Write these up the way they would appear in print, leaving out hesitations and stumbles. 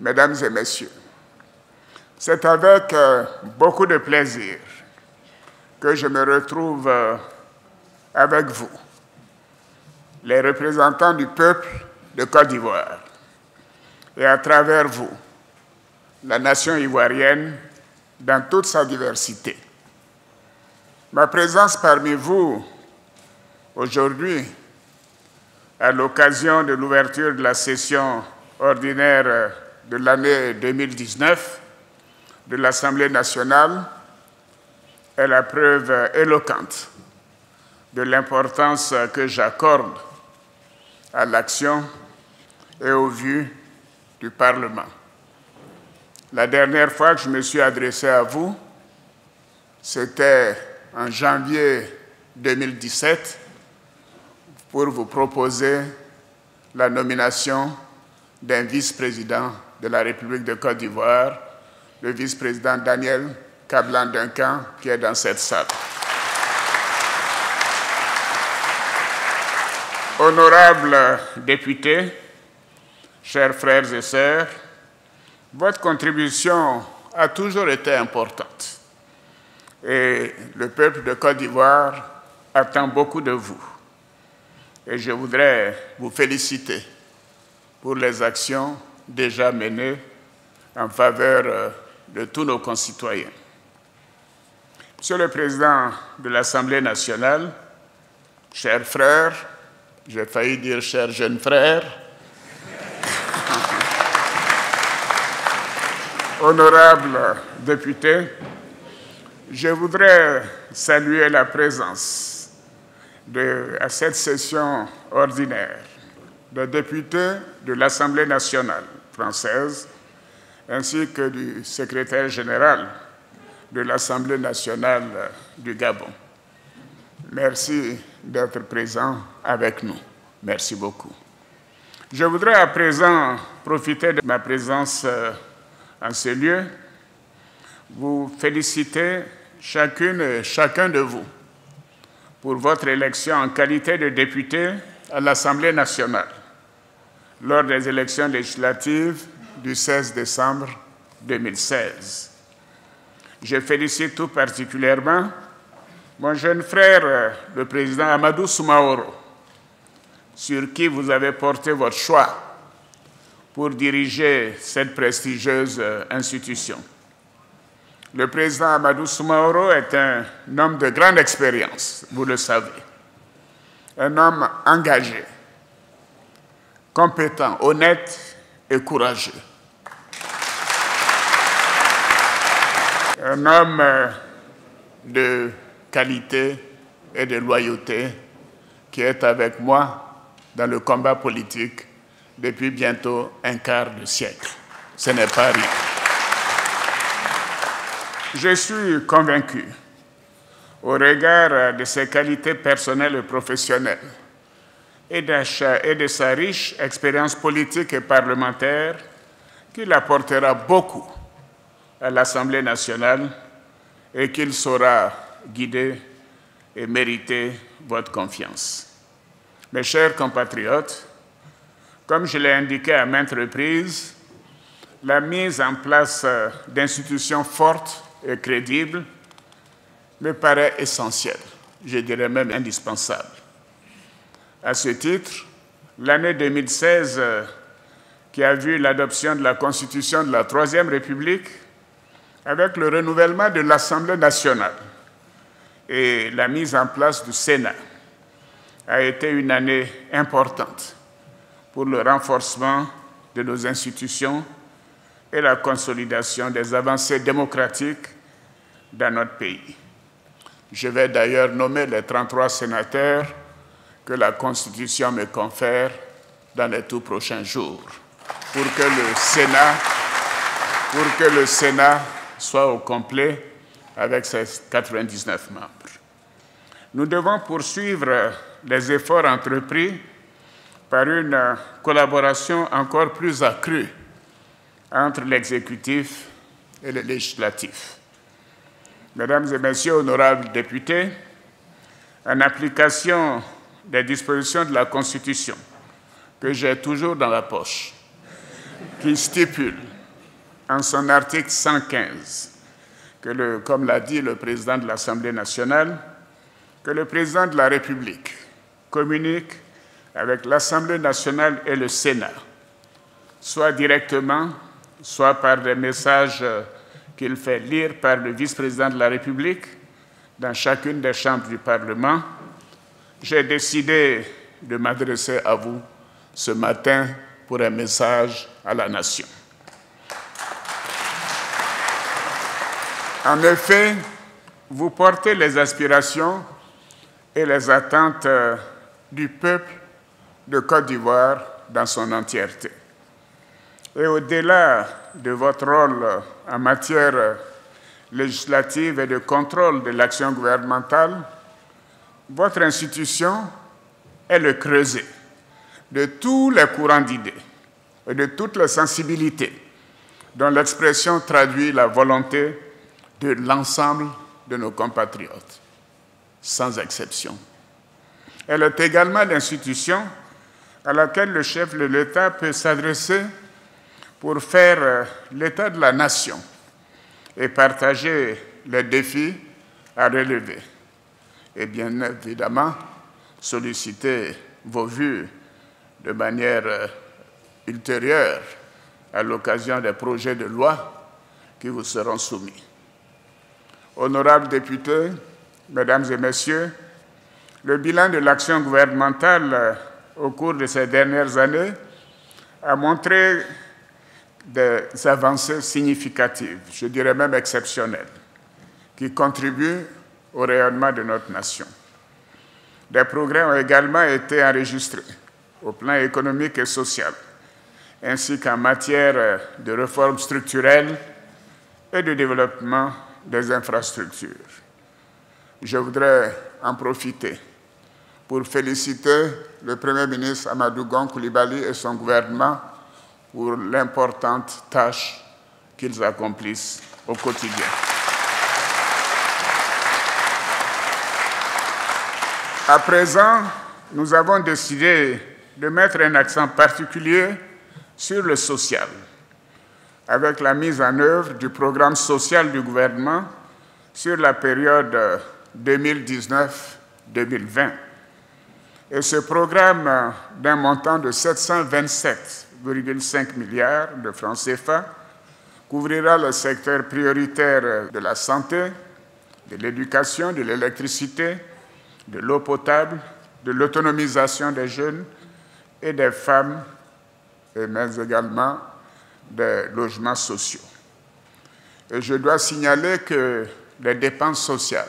Mesdames et Messieurs, c'est avec beaucoup de plaisir que je me retrouve avec vous, les représentants du peuple de Côte d'Ivoire, et à travers vous, la nation ivoirienne dans toute sa diversité. Ma présence parmi vous aujourd'hui, à l'occasion de l'ouverture de la session ordinaire de l'année 2019 de l'Assemblée nationale, est la preuve éloquente de l'importance que j'accorde à l'action et aux vues du Parlement. La dernière fois que je me suis adressé à vous, c'était en janvier 2017 pour vous proposer la nomination d'un vice-président de la République de Côte d'Ivoire, le vice-président Daniel Kablan-Duncan, qui est dans cette salle. Honorables députés, chers frères et sœurs, votre contribution a toujours été importante et le peuple de Côte d'Ivoire attend beaucoup de vous. Et je voudrais vous féliciter pour les actions déjà menées en faveur de tous nos concitoyens. Monsieur le Président de l'Assemblée nationale, chers frères, j'ai failli dire chers jeunes frères, honorables députés, je voudrais saluer la présence à cette session ordinaire des députés de l'Assemblée nationale française ainsi que du secrétaire général de l'Assemblée nationale du Gabon. Merci d'être présents avec nous. Merci beaucoup. Je voudrais à présent profiter de ma présence en ce lieu, vous féliciter chacune et chacun de vous pour votre élection en qualité de député à l'Assemblée nationale lors des élections législatives du 16 décembre 2016. Je félicite tout particulièrement mon jeune frère, le président Amadou Soumaoro, sur qui vous avez porté votre choix pour diriger cette prestigieuse institution. Le président Amadou Soumaoro est un homme de grande expérience, vous le savez. Un homme engagé, compétent, honnête et courageux. Un homme de qualité et de loyauté qui est avec moi dans le combat politique depuis bientôt un quart de siècle. Ce n'est pas rien. Je suis convaincu, au regard de ses qualités personnelles et professionnelles et de sa riche expérience politique et parlementaire, qu'il apportera beaucoup à l'Assemblée nationale et qu'il saura guider et mériter votre confiance. Mes chers compatriotes, comme je l'ai indiqué à maintes reprises, la mise en place d'institutions fortes et crédibles me paraît essentielle, je dirais même indispensable. À ce titre, l'année 2016, qui a vu l'adoption de la Constitution de la Troisième République, avec le renouvellement de l'Assemblée nationale et la mise en place du Sénat, a été une année importante pour le renforcement de nos institutions et la consolidation des avancées démocratiques dans notre pays. Je vais d'ailleurs nommer les 33 sénateurs que la Constitution me confère dans les tout prochains jours pour que le Sénat soit au complet avec ses 99 membres. Nous devons poursuivre les efforts entrepris par une collaboration encore plus accrue entre l'exécutif et le législatif. Mesdames et Messieurs, honorables députés, en application des dispositions de la Constitution que j'ai toujours dans la poche, qui stipule en son article 115, comme l'a dit le président de l'Assemblée nationale, que le président de la République communique avec l'Assemblée nationale et le Sénat, soit directement, soit par des messages qu'il fait lire par le vice-président de la République dans chacune des chambres du Parlement. J'ai décidé de m'adresser à vous ce matin pour un message à la nation. En effet, vous portez les aspirations et les attentes du peuple de Côte d'Ivoire dans son entièreté. Et au-delà de votre rôle en matière législative et de contrôle de l'action gouvernementale, votre institution est le creuset de tous les courants d'idées et de toutes les sensibilités dont l'expression traduit la volonté de l'ensemble de nos compatriotes, sans exception. Elle est également l'institution à laquelle le chef de l'État peut s'adresser pour faire l'état de la nation et partager les défis à relever. Et bien évidemment, solliciter vos vues de manière ultérieure à l'occasion des projets de loi qui vous seront soumis. Honorables députés, Mesdames et Messieurs, le bilan de l'action gouvernementale au cours de ces dernières années a montré des avancées significatives, je dirais même exceptionnelles, qui contribuent au rayonnement de notre nation. Des progrès ont également été enregistrés au plan économique et social, ainsi qu'en matière de réformes structurelles et de développement des infrastructures. Je voudrais en profiter pour féliciter le Premier ministre Amadou Gon Coulibaly et son gouvernement pour l'importante tâche qu'ils accomplissent au quotidien. À présent, nous avons décidé de mettre un accent particulier sur le social, avec la mise en œuvre du programme social du gouvernement sur la période 2019-2020. Et ce programme d'un montant de 727,5 milliards de francs CFA couvrira le secteur prioritaire de la santé, de l'éducation, de l'électricité, de l'eau potable, de l'autonomisation des jeunes et des femmes, mais également des logements sociaux. Et je dois signaler que les dépenses sociales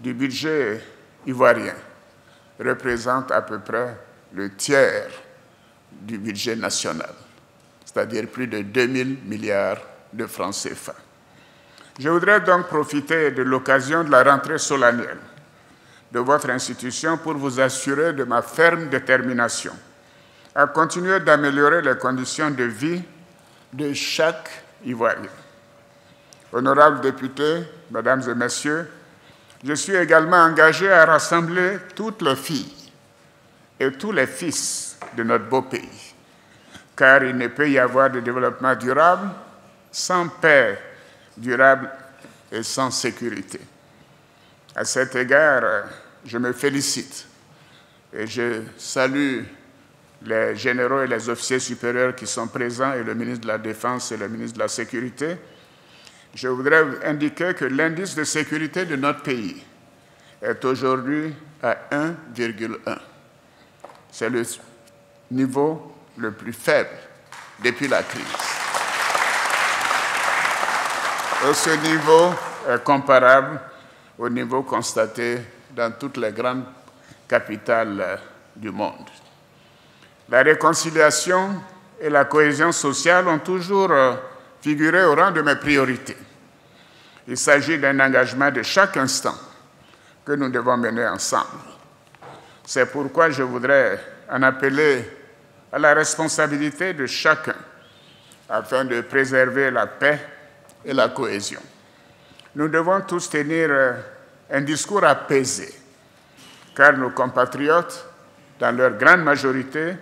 du budget ivoirien représentent à peu près le tiers du budget national, c'est-à-dire plus de 2 000 milliards de francs CFA. Je voudrais donc profiter de l'occasion de la rentrée solennelle de votre institution pour vous assurer de ma ferme détermination à continuer d'améliorer les conditions de vie de chaque Ivoirien. Honorables députés, Mesdames et Messieurs, je suis également engagé à rassembler toutes les filles et tous les fils de notre beau pays, car il ne peut y avoir de développement durable sans paix durable et sans sécurité. À cet égard, je me félicite et je salue les généraux et les officiers supérieurs qui sont présents et le ministre de la Défense et le ministre de la Sécurité. Je voudrais indiquer que l'indice de sécurité de notre pays est aujourd'hui à 1,1. C'est le niveau le plus faible depuis la crise. Et ce niveau est comparable au niveau constaté dans toutes les grandes capitales du monde. La réconciliation et la cohésion sociale ont toujours figuré au rang de mes priorités. Il s'agit d'un engagement de chaque instant que nous devons mener ensemble. C'est pourquoi je voudrais en appeler à la responsabilité de chacun afin de préserver la paix et la cohésion. Nous devons tous tenir un discours apaisé, car nos compatriotes, dans leur grande majorité,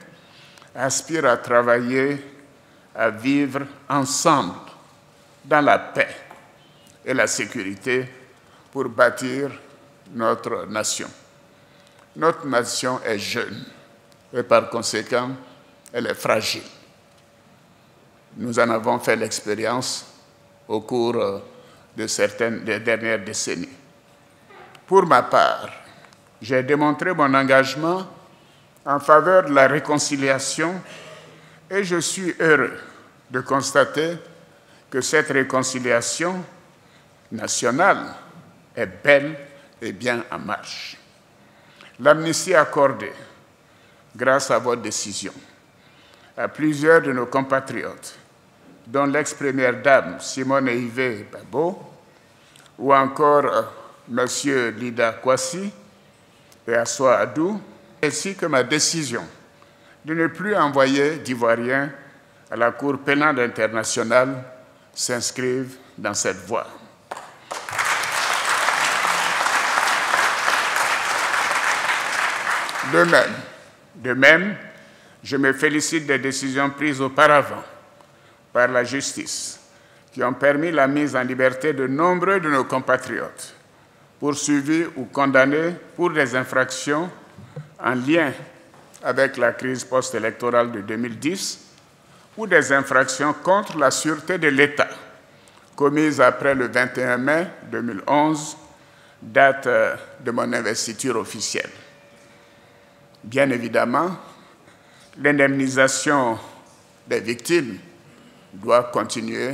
aspirent à travailler, à vivre ensemble dans la paix et la sécurité pour bâtir notre nation. Notre nation est jeune et par conséquent, elle est fragile. Nous en avons fait l'expérience au cours des dernières décennies. Pour ma part, j'ai démontré mon engagement en faveur de la réconciliation et je suis heureux de constater que cette réconciliation nationale est belle et bien en marche. L'amnistie accordée, grâce à votre décision, à plusieurs de nos compatriotes, dont l'ex-première dame Simone Yves Babo, ou encore M. Lida Kwasi et Assoa Adou, ainsi que ma décision de ne plus envoyer d'Ivoiriens à la Cour pénale internationale s'inscrivent dans cette voie. De même, je me félicite des décisions prises auparavant par la justice qui ont permis la mise en liberté de nombreux de nos compatriotes poursuivis ou condamnés pour des infractions en lien avec la crise post-électorale de 2010 ou des infractions contre la sûreté de l'État commises après le 21 mai 2011, date de mon investiture officielle. Bien évidemment, l'indemnisation des victimes doit continuer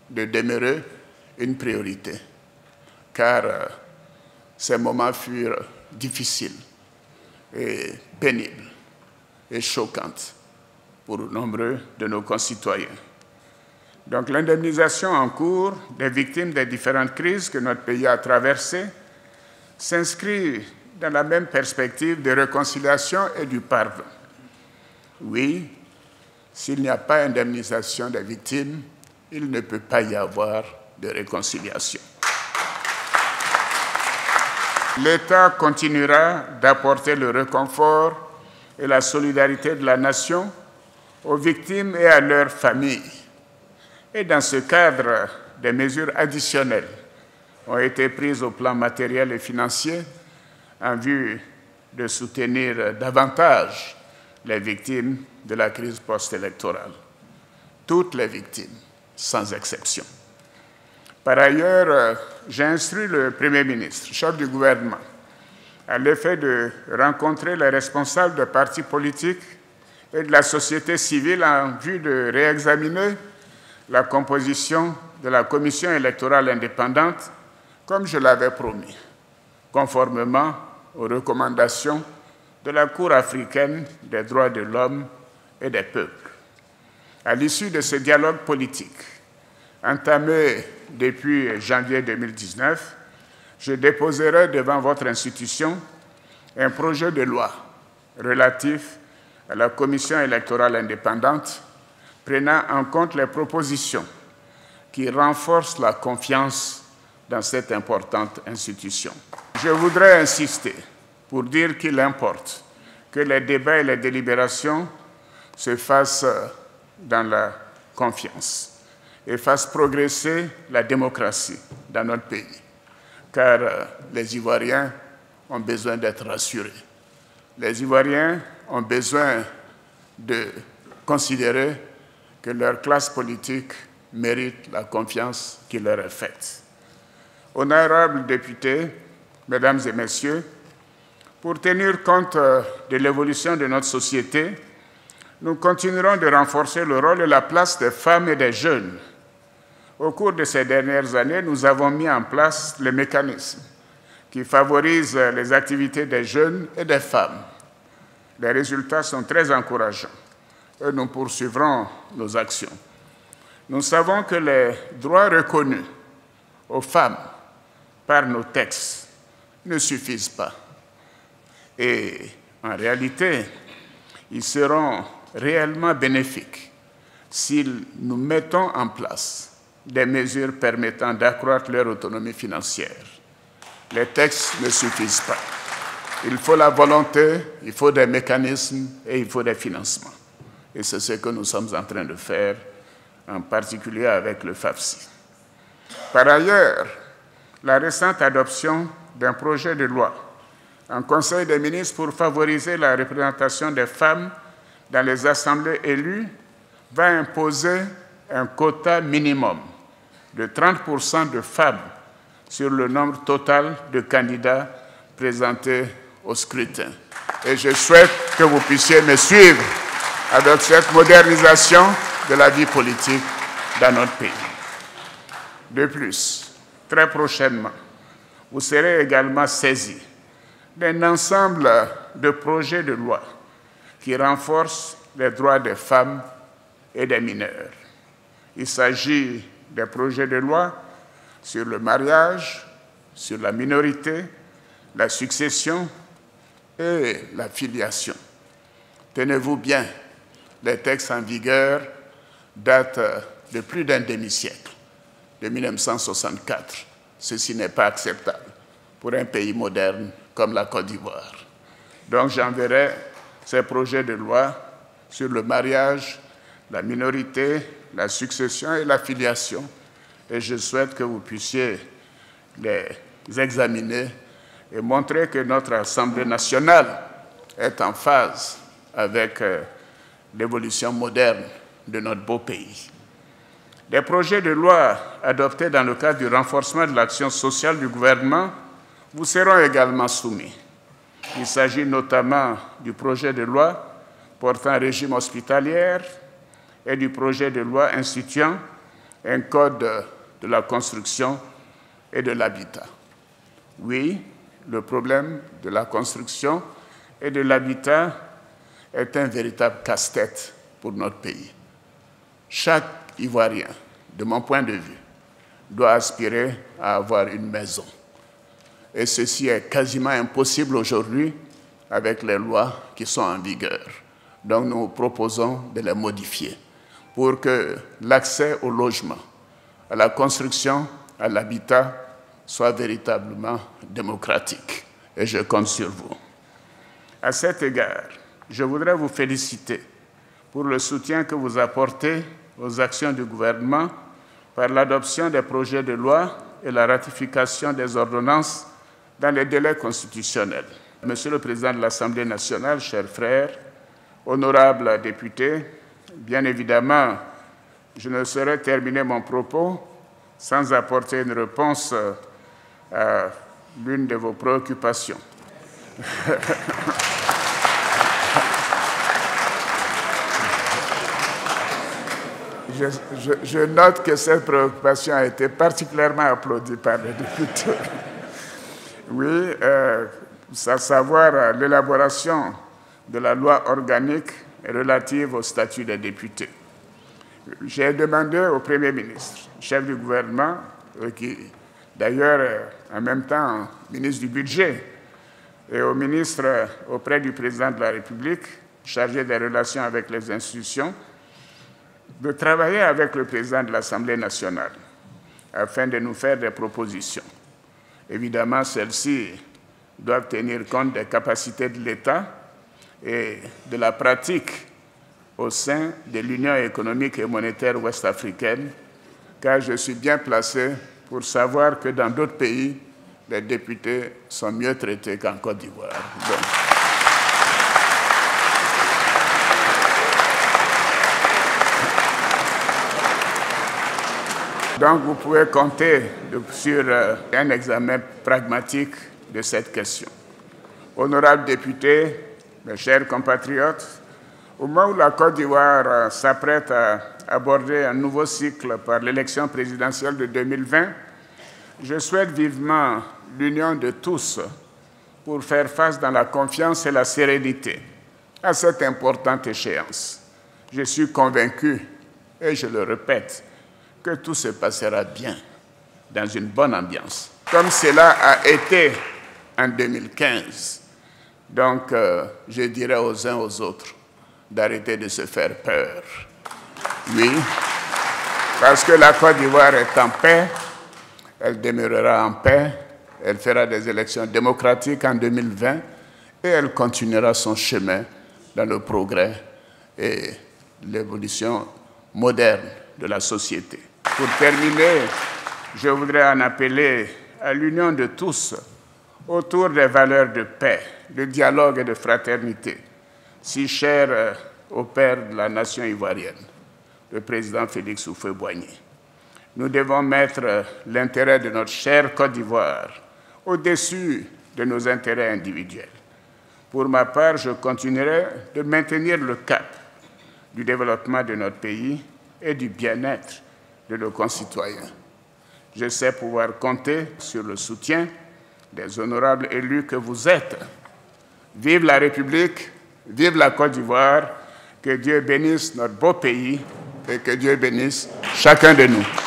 de demeurer une priorité, car ces moments furent difficiles et pénibles et choquants pour nombreux de nos concitoyens. Donc l'indemnisation en cours des victimes des différentes crises que notre pays a traversées s'inscrit dans la même perspective de réconciliation et du pardon. Oui, s'il n'y a pas indemnisation des victimes, il ne peut pas y avoir de réconciliation. L'État continuera d'apporter le réconfort et la solidarité de la nation aux victimes et à leurs familles. Et dans ce cadre, des mesures additionnelles ont été prises au plan matériel et financier en vue de soutenir davantage les victimes de la crise post-électorale. Toutes les victimes, sans exception. Par ailleurs, j'ai instruit le Premier ministre, chef du gouvernement, à l'effet de rencontrer les responsables des partis politiques et de la société civile en vue de réexaminer la composition de la commission électorale indépendante, comme je l'avais promis, conformément aux recommandations de la Cour africaine des droits de l'homme et des peuples. À l'issue de ce dialogue politique, entamé depuis janvier 2019, je déposerai devant votre institution un projet de loi relatif à la commission électorale indépendante, prenant en compte les propositions qui renforcent la confiance dans cette importante institution. Je voudrais insister pour dire qu'il importe que les débats et les délibérations se fassent dans la confiance et fassent progresser la démocratie dans notre pays, car les Ivoiriens ont besoin d'être rassurés. Les Ivoiriens ont besoin de considérer que leur classe politique mérite la confiance qui leur est faite. Honorables députés, mesdames et messieurs, pour tenir compte de l'évolution de notre société, nous continuerons de renforcer le rôle et la place des femmes et des jeunes. Au cours de ces dernières années, nous avons mis en place les mécanismes qui favorisent les activités des jeunes et des femmes. Les résultats sont très encourageants et nous poursuivrons nos actions. Nous savons que les droits reconnus aux femmes par nos textes ne suffisent pas. Et en réalité, ils seront réellement bénéfiques si nous mettons en place des mesures permettant d'accroître leur autonomie financière. Les textes ne suffisent pas. Il faut la volonté, il faut des mécanismes et il faut des financements. Et c'est ce que nous sommes en train de faire, en particulier avec le FAFSI. Par ailleurs, la récente adoption d'un projet de loi en Conseil des ministres pour favoriser la représentation des femmes dans les assemblées élues va imposer un quota minimum de 30% de femmes sur le nombre total de candidats présentés au scrutin. Et je souhaite que vous puissiez me suivre avec cette modernisation de la vie politique dans notre pays. De plus, très prochainement, vous serez également saisis d'un ensemble de projets de loi qui renforcent les droits des femmes et des mineurs. Il s'agit des projets de loi sur le mariage, sur la minorité, la succession et la filiation. Tenez-vous bien, les textes en vigueur datent de plus d'un demi-siècle, de 1964. Ceci n'est pas acceptable pour un pays moderne comme la Côte d'Ivoire. Donc j'enverrai ces projets de loi sur le mariage, la minorité, la succession et la filiation. Et je souhaite que vous puissiez les examiner et montrer que notre Assemblée nationale est en phase avec l'évolution moderne de notre beau pays. Des projets de loi adoptés dans le cadre du renforcement de l'action sociale du gouvernement vous seront également soumis. Il s'agit notamment du projet de loi portant un régime hospitalier et du projet de loi instituant un code de la construction et de l'habitat. Oui, le problème de la construction et de l'habitat est un véritable casse-tête pour notre pays. Chaque Ivoirien, de mon point de vue, doit aspirer à avoir une maison. Et ceci est quasiment impossible aujourd'hui avec les lois qui sont en vigueur. Donc nous proposons de les modifier pour que l'accès au logement, à la construction, à l'habitat soit véritablement démocratique. Et je compte sur vous. À cet égard, je voudrais vous féliciter pour le soutien que vous apportez aux actions du gouvernement par l'adoption des projets de loi et la ratification des ordonnances dans les délais constitutionnels. Monsieur le Président de l'Assemblée nationale, chers frères, honorables députés, bien évidemment, je ne saurais terminer mon propos sans apporter une réponse à l'une de vos préoccupations. Je note que cette préoccupation a été particulièrement applaudie par les députés. Oui, à savoir l'élaboration de la loi organique relative au statut des députés. J'ai demandé au Premier ministre, chef du gouvernement, qui d'ailleurs en même temps ministre du Budget, et au ministre auprès du Président de la République, chargé des relations avec les institutions, de travailler avec le Président de l'Assemblée nationale afin de nous faire des propositions. Évidemment, celles-ci doivent tenir compte des capacités de l'État et de la pratique au sein de l'Union économique et monétaire ouest-africaine, car je suis bien placé pour savoir que dans d'autres pays, les députés sont mieux traités qu'en Côte d'Ivoire. Donc, vous pouvez compter sur un examen pragmatique de cette question. Honorables députés, mes chers compatriotes, au moment où la Côte d'Ivoire s'apprête à aborder un nouveau cycle par l'élection présidentielle de 2020, je souhaite vivement l'union de tous pour faire face dans la confiance et la sérénité à cette importante échéance. Je suis convaincu, et je le répète, que tout se passera bien, dans une bonne ambiance, comme cela a été en 2015. Donc, je dirais aux uns aux autres d'arrêter de se faire peur. Oui, parce que la Côte d'Ivoire est en paix, elle demeurera en paix, elle fera des élections démocratiques en 2020 et elle continuera son chemin dans le progrès et l'évolution moderne de la société. Pour terminer, je voudrais en appeler à l'union de tous autour des valeurs de paix, de dialogue et de fraternité, si chères au père de la nation ivoirienne, le président Félix Houphouët-Boigny. Nous devons mettre l'intérêt de notre chère Côte d'Ivoire au-dessus de nos intérêts individuels. Pour ma part, je continuerai de maintenir le cap du développement de notre pays et du bien-être de nos concitoyens. Je sais pouvoir compter sur le soutien des honorables élus que vous êtes. Vive la République, vive la Côte d'Ivoire, que Dieu bénisse notre beau pays et que Dieu bénisse chacun de nous.